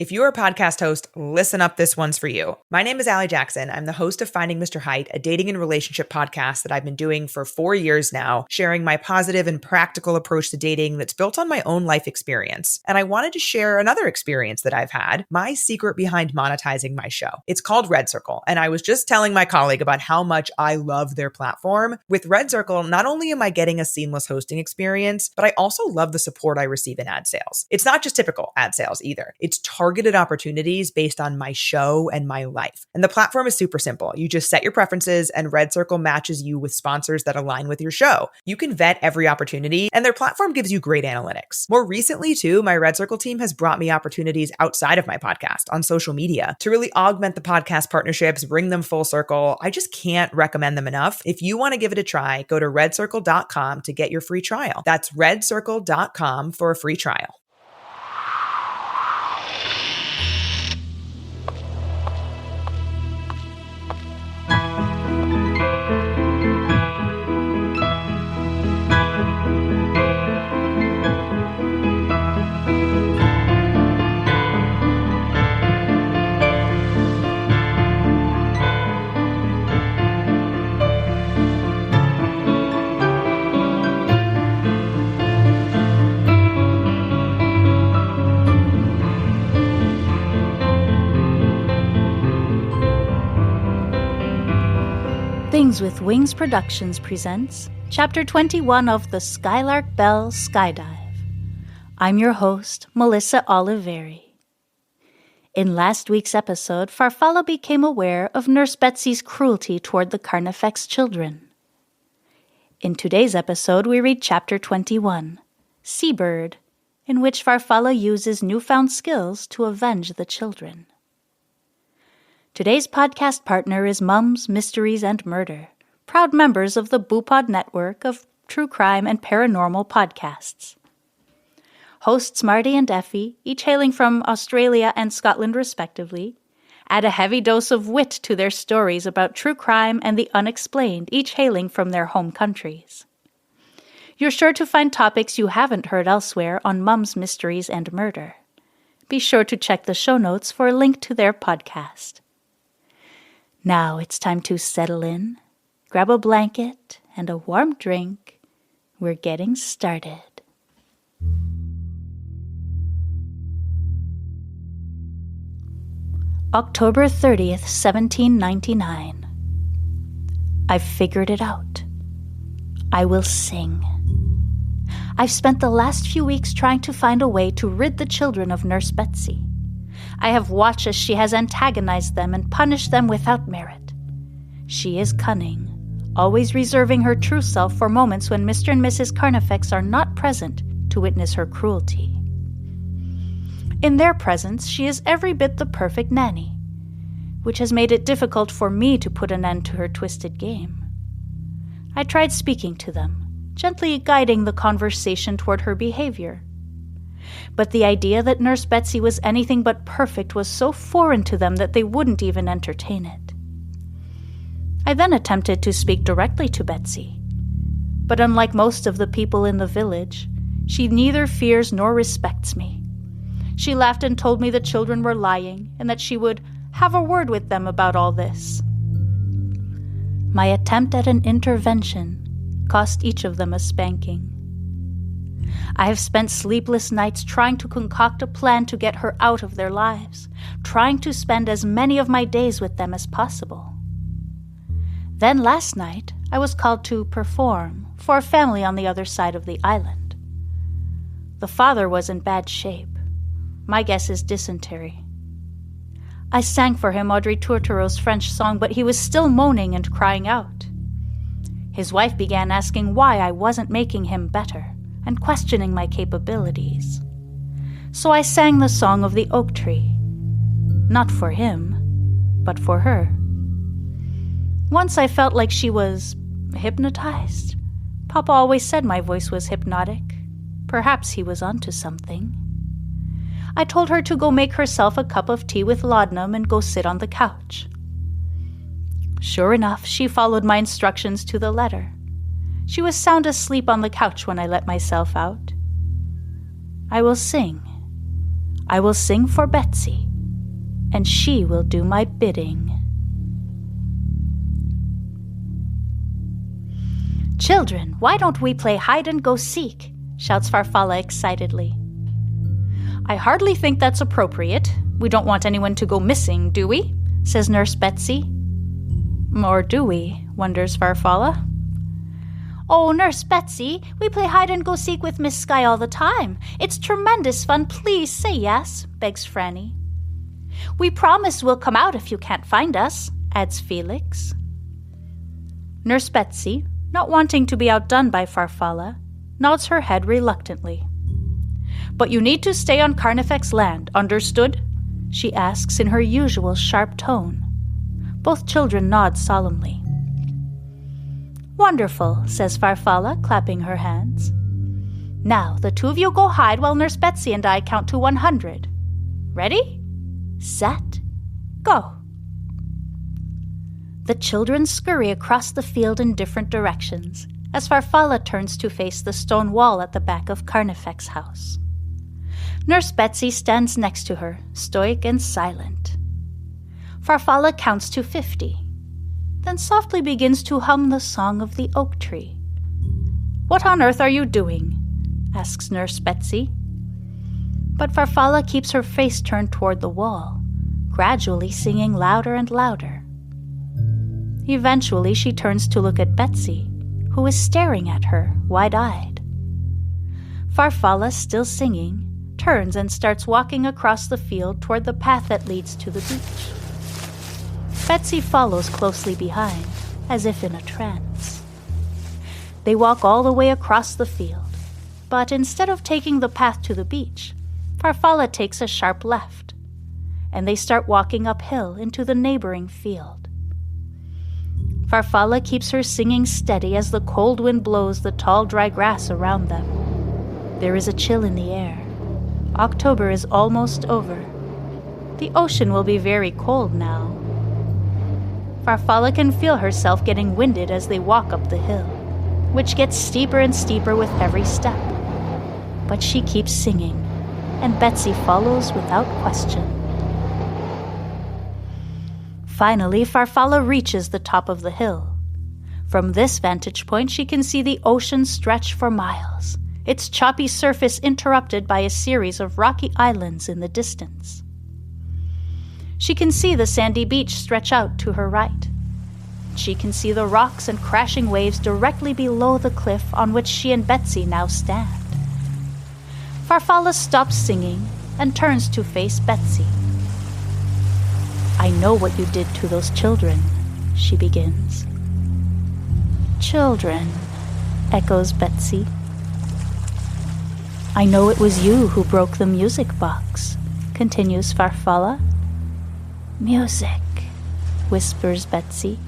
If you're a podcast host, listen up, this one's for you. My name is Allie Jackson. I'm the host of Finding Mr. Height, a dating and relationship podcast that I've been doing for 4 years now, sharing my positive and practical approach to dating that's built on my own life experience. And I wanted to share another experience that I've had, my secret behind monetizing my show. It's called Red Circle, and I was just telling my colleague about how much I love their platform. With Red Circle, not only am I getting a seamless hosting experience, but I also love the support I receive in ad sales. It's not just typical ad sales either. It's targeted opportunities based on my show and my life. And the platform is super simple. You just set your preferences and Red Circle matches you with sponsors that align with your show. You can vet every opportunity and their platform gives you great analytics. More recently too, my Red Circle team has brought me opportunities outside of my podcast on social media to really augment the podcast partnerships, bring them full circle. I just can't recommend them enough. If you want to give it a try, go to redcircle.com to get your free trial. That's redcircle.com for a free trial. Things with Wings Productions presents Chapter 21 of the Skylark Bell Skyedive. I'm your host, Melissa Oliveri. In last week's episode, Farfalla became aware of Nurse Betsey's cruelty toward the Carnifex children. In today's episode, we read Chapter 21, Seabird, in which Farfalla uses newfound skills to avenge the children. Today's podcast partner is Mums, Mysteries, and Murder, proud members of the boopod network of true crime and paranormal podcasts. Hosts Marti and Effie, each hailing from Australia and Scotland respectively, add a heavy dose of wit to their stories about true crime and the unexplained, each hailing from their home countries. You're sure to find topics you haven't heard elsewhere on Mums, Mysteries, and Murder. Be sure to check the show notes for a link to their podcast. Now it's time to settle in, grab a blanket and a warm drink. We're getting started. October 30th, 1799. I've figured it out. I will sing. I've spent the last few weeks trying to find a way to rid the children of Nurse Betsey. I have watched as she has antagonized them and punished them without merit. She is cunning, always reserving her true self for moments when Mr. and Mrs. Carnifex are not present to witness her cruelty. In their presence, she is every bit the perfect nanny, which has made it difficult for me to put an end to her twisted game. I tried speaking to them, gently guiding the conversation toward her behavior. But the idea that Nurse Betsey was anything but perfect was so foreign to them that they wouldn't even entertain it. I then attempted to speak directly to Betsey. But unlike most of the people in the village, she neither fears nor respects me. She laughed and told me the children were lying and that she would have a word with them about all this. My attempt at an intervention cost each of them a spanking. I have spent sleepless nights trying to concoct a plan to get her out of their lives, trying to spend as many of my days with them as possible. Then last night, I was called to perform for a family on the other side of the island. The father was in bad shape. My guess is dysentery. I sang for him Audrey Tourtereau's French song, but he was still moaning and crying out. His wife began asking why I wasn't making him better, and questioning my capabilities. So I sang the song of the oak tree. Not for him, but for her. Once I felt like she was hypnotized. Papa always said my voice was hypnotic. Perhaps he was onto something. I told her to go make herself a cup of tea with laudanum and go sit on the couch. Sure enough, she followed my instructions to the letter. She was sound asleep on the couch when I let myself out. I will sing. I will sing for Betsey, and she will do my bidding. Children, why don't we play hide-and-go-seek? Shouts Farfalla excitedly. I hardly think that's appropriate. We don't want anyone to go missing, do we? Says Nurse Betsey. Or do we? Wonders Farfalla. Oh, Nurse Betsey, we play hide-and-go-seek with Miss Sky all the time. It's tremendous fun. Please say yes, begs Franny. We promise we'll come out if you can't find us, adds Felix. Nurse Betsey, not wanting to be outdone by Farfalla, nods her head reluctantly. But you need to stay on Carnifex land, understood? She asks in her usual sharp tone. Both children nod solemnly. Wonderful, says Farfalla, clapping her hands. Now, the two of you go hide while Nurse Betsey and I count to 100. Ready? Set? Go. The children scurry across the field in different directions as Farfalla turns to face the stone wall at the back of Carnifex house. Nurse Betsey stands next to her, stoic and silent. Farfalla counts to 50, then softly begins to hum the song of the oak tree. What on earth are you doing? Asks Nurse Betsey. But Farfalla keeps her face turned toward the wall, gradually singing louder and louder. Eventually, she turns to look at Betsey, who is staring at her, wide-eyed. Farfalla, still singing, turns and starts walking across the field toward the path that leads to the beach. Betsey follows closely behind, as if in a trance. They walk all the way across the field, but instead of taking the path to the beach, Farfalla takes a sharp left, and they start walking uphill into the neighboring field. Farfalla keeps her singing steady as the cold wind blows the tall, dry grass around them. There is a chill in the air. October is almost over. The ocean will be very cold now. Farfalla can feel herself getting winded as they walk up the hill, which gets steeper and steeper with every step. But she keeps singing, and Betsey follows without question. Finally, Farfalla reaches the top of the hill. From this vantage point, she can see the ocean stretch for miles, its choppy surface interrupted by a series of rocky islands in the distance. She can see the sandy beach stretch out to her right. She can see the rocks and crashing waves directly below the cliff on which she and Betsey now stand. Farfalla stops singing and turns to face Betsey. I know what you did to those children, she begins. Children, echoes Betsey. I know it was you who broke the music box, continues Farfalla. Music, whispers Betsey.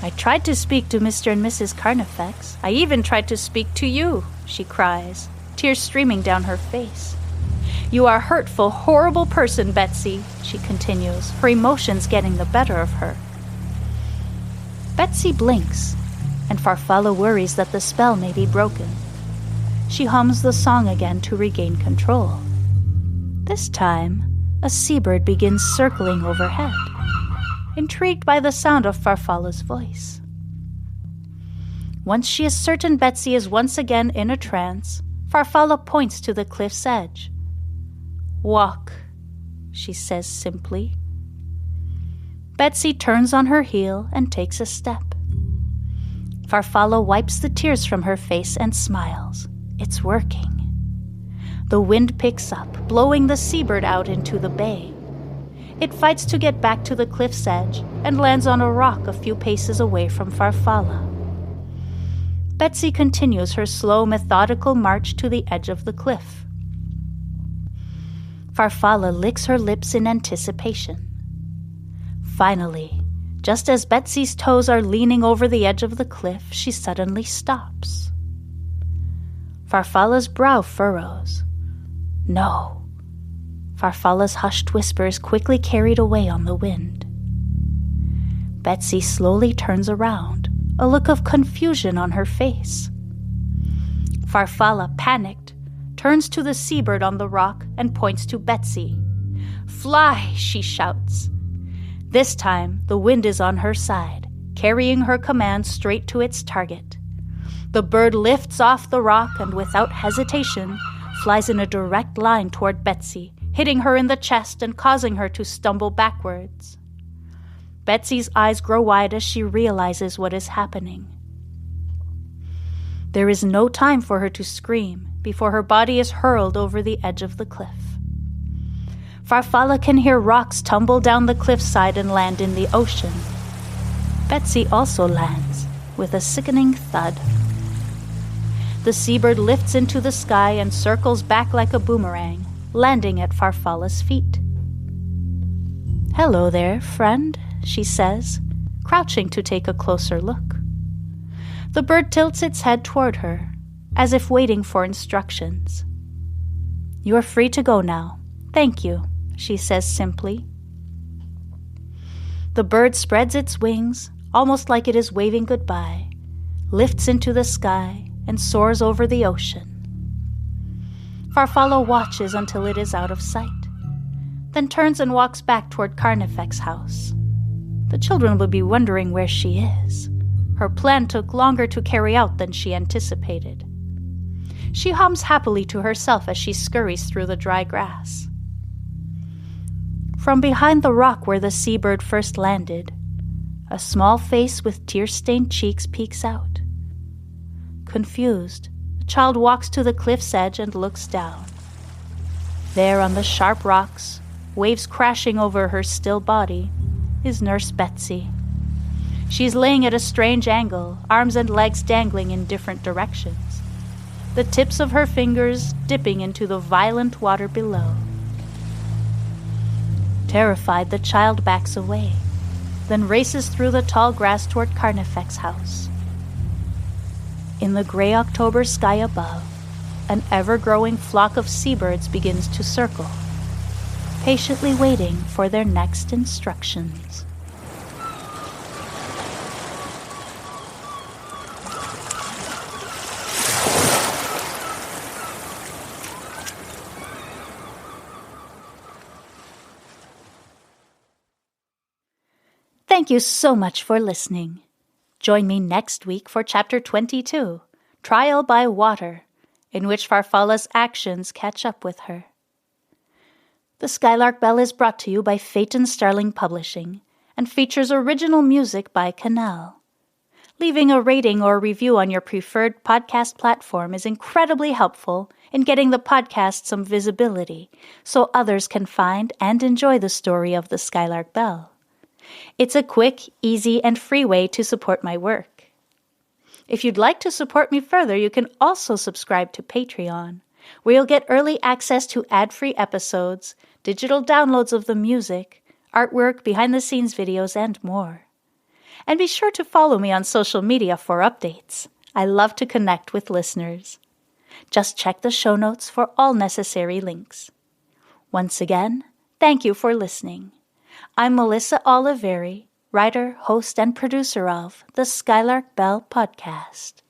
I tried to speak to Mr. and Mrs. Carnifex. I even tried to speak to you, she cries, tears streaming down her face. You are a hurtful, horrible person, Betsey, she continues, her emotions getting the better of her. Betsey blinks, and Farfalla worries that the spell may be broken. She hums the song again to regain control. This time, a seabird begins circling overhead, intrigued by the sound of Farfalla's voice. Once she is certain Betsey is once again in a trance, Farfalla points to the cliff's edge. Walk, she says simply. Betsey turns on her heel and takes a step. Farfalla wipes the tears from her face and smiles. It's working. The wind picks up, blowing the seabird out into the bay. It fights to get back to the cliff's edge and lands on a rock a few paces away from Farfalla. Betsey continues her slow, methodical march to the edge of the cliff. Farfalla licks her lips in anticipation. Finally, just as Betsey's toes are leaning over the edge of the cliff, she suddenly stops. Farfalla's brow furrows. No. Farfalla's hushed whisper is quickly carried away on the wind. Betsey slowly turns around, a look of confusion on her face. Farfalla, panicked, turns to the seabird on the rock and points to Betsey. "Fly!" she shouts. This time, the wind is on her side, carrying her command straight to its target. The bird lifts off the rock and, without hesitation, flies in a direct line toward Betsey, hitting her in the chest and causing her to stumble backwards. Betsey's eyes grow wide as she realizes what is happening. There is no time for her to scream before her body is hurled over the edge of the cliff. Farfalla can hear rocks tumble down the cliffside and land in the ocean. Betsey also lands, with a sickening thud. The seabird lifts into the sky and circles back like a boomerang, landing at Farfalla's feet. "Hello there, friend," she says, crouching to take a closer look. The bird tilts its head toward her, as if waiting for instructions. "You are free to go now. Thank you," she says simply. The bird spreads its wings, almost like it is waving goodbye, lifts into the sky, and soars over the ocean. Farfalla watches until it is out of sight, then turns and walks back toward Carnifex's house. The children will be wondering where she is. Her plan took longer to carry out than she anticipated. She hums happily to herself as she scurries through the dry grass. From behind the rock where the seabird first landed, a small face with tear-stained cheeks peeks out. Confused, the child walks to the cliff's edge and looks down. There on the sharp rocks, waves crashing over her still body, is Nurse Betsey. She's laying at a strange angle, arms and legs dangling in different directions, the tips of her fingers dipping into the violent water below. Terrified, the child backs away, then races through the tall grass toward Carnifex's house. In the gray October sky above, an ever-growing flock of seabirds begins to circle, patiently waiting for their next instructions. Thank you so much for listening. Join me next week for Chapter 22, Trial by Water, in which Farfalla's actions catch up with her. The Skylark Bell is brought to you by Phaeton Starling Publishing and features original music by Canal. Leaving a rating or review on your preferred podcast platform is incredibly helpful in getting the podcast some visibility so others can find and enjoy the story of the Skylark Bell. It's a quick, easy, and free way to support my work. If you'd like to support me further, you can also subscribe to Patreon, where you'll get early access to ad-free episodes, digital downloads of the music, artwork, behind-the-scenes videos, and more. And be sure to follow me on social media for updates. I love to connect with listeners. Just check the show notes for all necessary links. Once again, thank you for listening. I'm Melissa Oliveri, writer, host, and producer of the Skylark Bell podcast.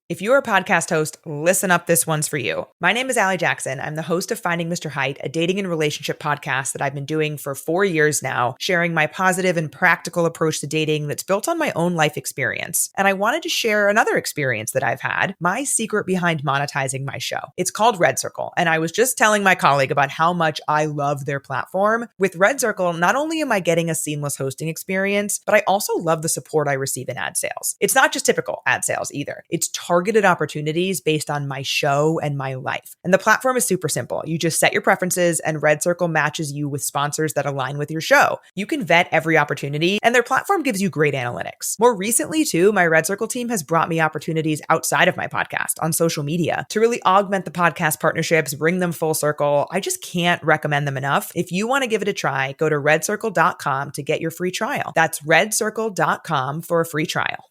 If you're a podcast host, listen up, this one's for you. My name is Allie Jackson. I'm the host of Finding Mr. Height, a dating and relationship podcast that I've been doing for 4 years now, sharing my positive and practical approach to dating that's built on my own life experience. And I wanted to share another experience that I've had, my secret behind monetizing my show. It's called Red Circle, and I was just telling my colleague about how much I love their platform. With Red Circle, not only am I getting a seamless hosting experience, but I also love the support I receive in ad sales. It's not just typical ad sales either. It's targeted opportunities based on my show and my life. And the platform is super simple. You just set your preferences and Red Circle matches you with sponsors that align with your show. You can vet every opportunity and their platform gives you great analytics. More recently too, my Red Circle team has brought me opportunities outside of my podcast on social media to really augment the podcast partnerships, bring them full circle. I just can't recommend them enough. If you want to give it a try, go to redcircle.com to get your free trial. That's redcircle.com for a free trial.